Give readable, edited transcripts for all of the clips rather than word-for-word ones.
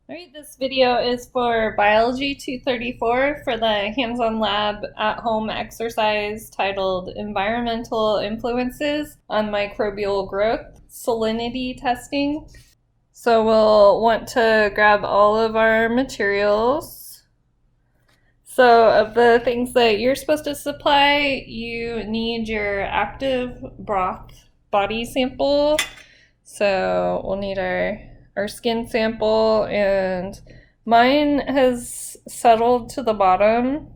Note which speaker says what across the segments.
Speaker 1: Alright, this video is for Biology 234 for the hands-on lab at-home exercise titled Environmental Influences on Microbial Growth, Salinity Testing. So we'll want to grab all of our materials. So of the things that you're supposed to supply, you need your active broth body sample. So we'll need our skin sample, and mine has settled to the bottom.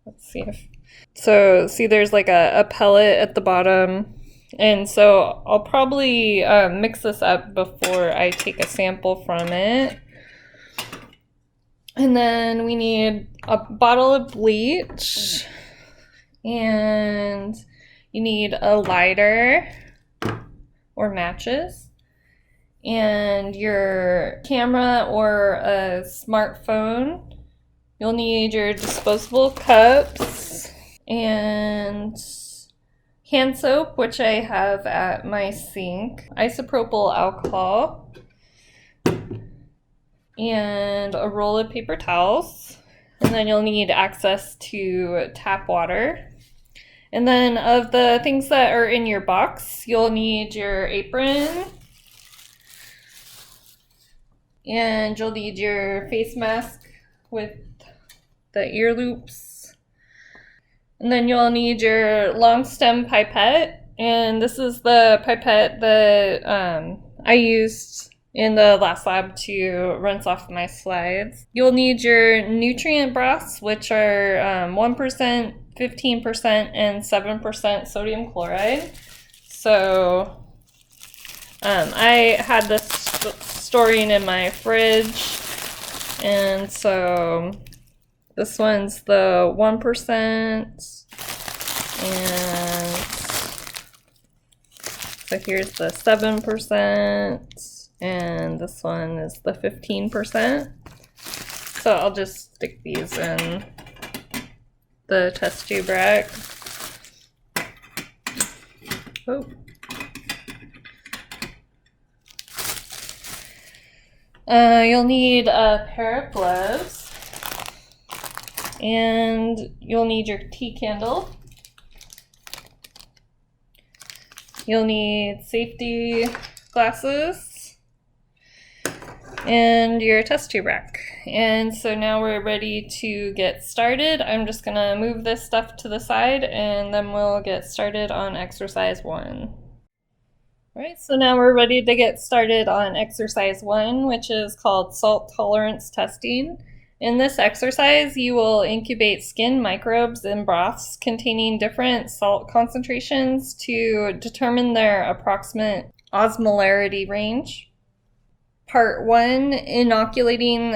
Speaker 1: Let's see if, so see there's like a pellet at the bottom, and so I'll probably mix this up before I take a sample from it. And then we need a bottle of bleach, and you need a lighter or matches, and your camera or a smartphone. You'll need your disposable cups and hand soap, which I have at my sink, isopropyl alcohol, and a roll of paper towels. And then you'll need access to tap water. And then of the things that are in your box, you'll need your apron, and you'll need your face mask with the ear loops. And then you'll need your long stem pipette. And this is the pipette that I used in the last lab to rinse off my slides. You'll need your nutrient broths, which are 1%, 15%, and 7% sodium chloride. So I had this storing in my fridge, and so this one's the 1%, and so here's the 7%, and this one is the 15%. So I'll just stick these in the test tube rack. Oh. You'll need a pair of gloves, and you'll need your tea candle. You'll need safety glasses and your test tube rack. And so now we're ready to get started. I'm just gonna move this stuff to the side, and then we'll get started on exercise 1. Alright, so now we're ready to get started on exercise 1, which is called salt tolerance testing. In this exercise, you will incubate skin microbes in broths containing different salt concentrations to determine their approximate osmolarity range. Part 1, inoculating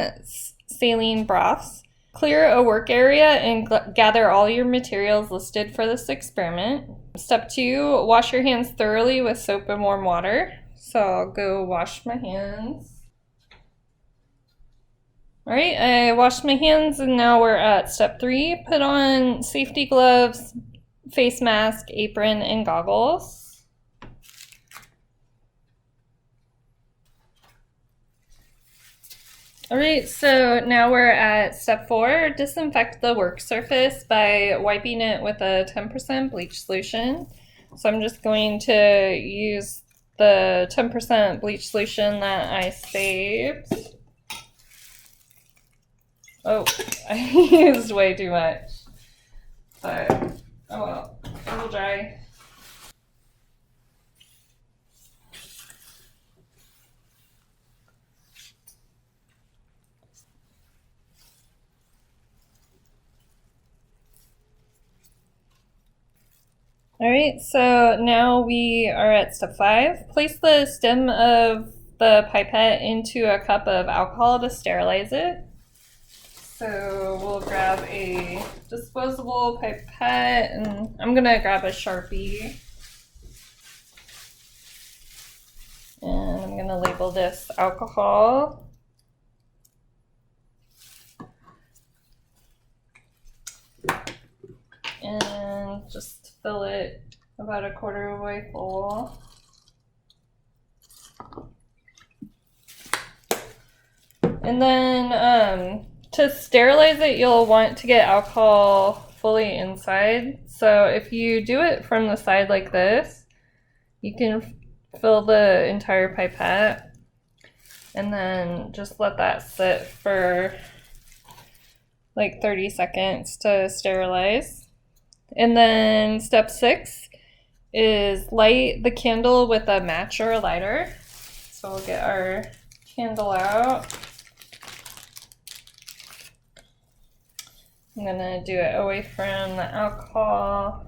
Speaker 1: saline broths. Clear a work area and gather all your materials listed for this experiment. Step 2, wash your hands thoroughly with soap and warm water. So I'll go wash my hands. Alright, I washed my hands, and now we're at step 3. Put on safety gloves, face mask, apron, and goggles. Alright, so now we're at step 4. Disinfect the work surface by wiping it with a 10% bleach solution. So I'm just going to use the 10% bleach solution that I saved. Oh, I used way too much. But, oh well, it'll dry. Alright, so now we are at step 5. Place the stem of the pipette into a cup of alcohol to sterilize it. So we'll grab a disposable pipette, and I'm gonna grab a Sharpie. And I'm gonna label this alcohol. And just fill it about a quarter of the way full. And then to sterilize it, you'll want to get alcohol fully inside. So if you do it from the side like this, you can fill the entire pipette and then just let that sit for like 30 seconds to sterilize. And then step 6 is light the candle with a match or a lighter. So we'll get our candle out. I'm gonna do it away from the alcohol.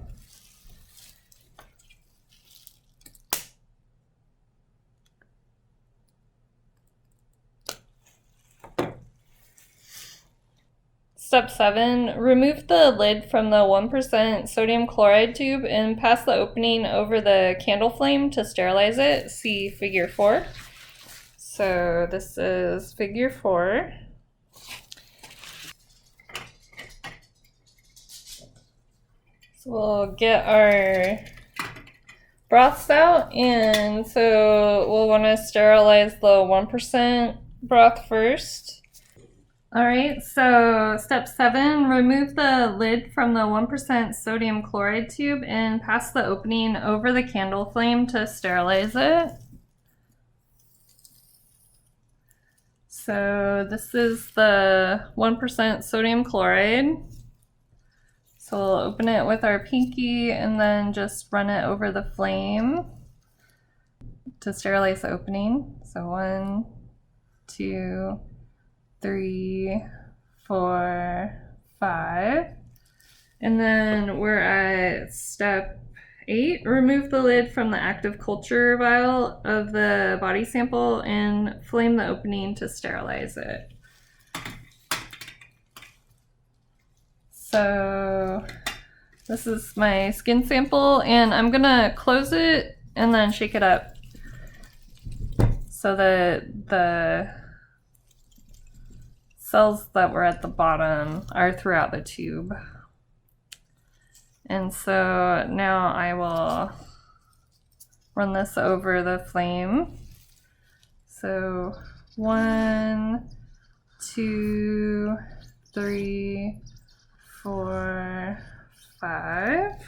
Speaker 1: Step 7, remove the lid from the 1% sodium chloride tube and pass the opening over the candle flame to sterilize it. See figure 4. So this is figure 4. So we'll get our broths out, and so we'll want to sterilize the 1% broth first. Alright, so step 7, remove the lid from the 1% sodium chloride tube and pass the opening over the candle flame to sterilize it. So this is the 1% sodium chloride. So we'll open it with our pinky and then just run it over the flame to sterilize the opening. So 1, 2, 3, 4, 5. And then we're at step 8. Remove the lid from the active culture vial of the body sample and flame the opening to sterilize it. So this is my skin sample, and I'm gonna close it and then shake it up so that the cells that were at the bottom are throughout the tube. And so now I will run this over the flame. So 1, 2, 3, 4, 5.